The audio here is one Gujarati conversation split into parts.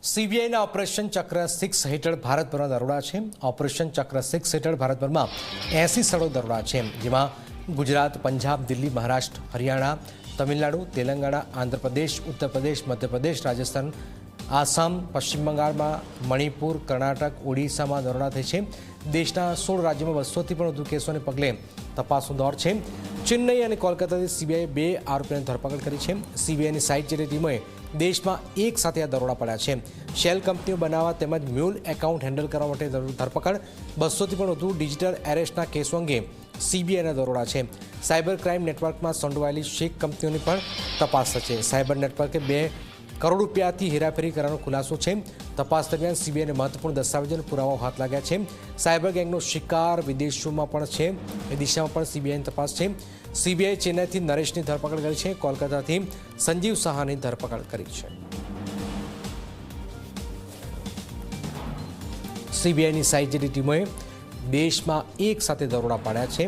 સીબીઆઈના ઓપરેશન ચક્ર 6 હેઠળ ભારતભરના દરોડા છે। ઓપરેશન ચક્ર 6 હેઠળ ભારતભરમાં 80 સ્થળો દરોડા છે, જેમાં ગુજરાત, પંજાબ, દિલ્હી, મહારાષ્ટ્ર, હરિયાણા, તમિલનાડુ, તેલંગાણા, આંધ્રપ્રદેશ, ઉત્તર પ્રદેશ, મધ્યપ્રદેશ, રાજસ્થાન, આસામ, પશ્ચિમ બંગાળમાં, મણિપુર, કર્ણાટક, ઓડિશામાં દરોડા થઈ છે। દેશના 16 રાજ્યોમાં 200થી પણ વધુ કેસોને પગલે તપાસનો દોર છે। ચેન્નઈ અને કોલકાતાથી સીબીઆઈએ 2 આરોપીઓની ધરપકડ કરી છે। સીબીઆઈની સાઇટ જેટલી ટીમોએ દેશમાં એક સાથે આ દરોડા પડ્યા છે। શેલ કંપનીઓ બનાવવા તેમજ મ્યુલ એકાઉન્ટ હેન્ડલ કરવા માટે ધરપકડ, 200થી પણ વધુ ડિજિટલ એરેસ્ટના કેસો અંગે સીબીઆઈના દરોડા છે। સાયબર ક્રાઇમ નેટવર્કમાં સંડોવાયેલી શેક કંપનીઓની પણ તપાસ થશે। સાયબર નેટવર્કે 2 કરોડ રૂપિયાથી હેરાફેરી કરવાનો ખુલાસો છે। તપાસ દરમિયાન સીબીઆઈને મહત્વપૂર્ણ દસ્તાવેજો અને પુરાવાઓ હાથ લાગ્યા છે। સાયબર ગેંગનો શિકાર વિદેશોમાં પણ છે, એ દિશામાં પણ સીબીઆઈની તપાસ છે। સીબીઆઈ ચેન્નઈથી નરેશની ધરપકડ કરી છે, કોલકાતાથી સંજીવ સાહાની ધરપકડ કરી છે। સીબીઆઈની સાઇટ જેટલી ટીમોએ દેશમાં એક સાથે દરોડા પાડ્યા છે।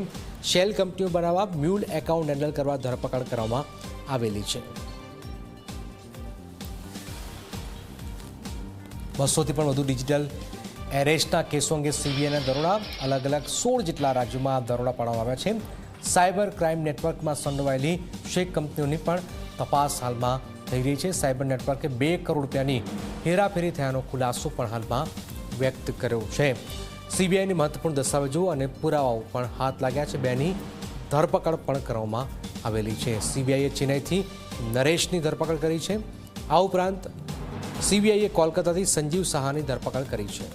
શેલ કંપનીઓ બનાવવા મ્યુલ એકાઉન્ટ હેન્ડલ કરવા ધરપકડ કરવામાં આવેલી છે। 200થી પણ વધુ ડિજિટલ એરેસ્ટના કેસો અંગે સીબીઆઈના દરોડા, અલગ અલગ 16 જેટલા રાજ્યોમાં દરોડા પાડવામાં આવ્યા છે। સાયબર ક્રાઇમ નેટવર્કમાં સંડોવાયેલી શેક કંપનીઓની પણ તપાસ હાલમાં થઈ રહી છે। સાયબર નેટવર્કે 2 કરોડ રૂપિયાની હેરાફેરી થયાનો ખુલાસો પણ હાલમાં વ્યક્ત કર્યો છે। સીબીઆઈની મહત્વપૂર્ણ દસ્તાવેજો અને પુરાવાઓ પણ હાથ લાગ્યા છે। 2ની ધરપકડ પણ કરવામાં આવેલી છે। સીબીઆઈએ ચેન્નઈથી નરેશની ધરપકડ કરી છે। આ ઉપરાંત સીબીઆઈએ કોલકાતાથી સંજીવ સાહાની ધરપકડ કરી છે।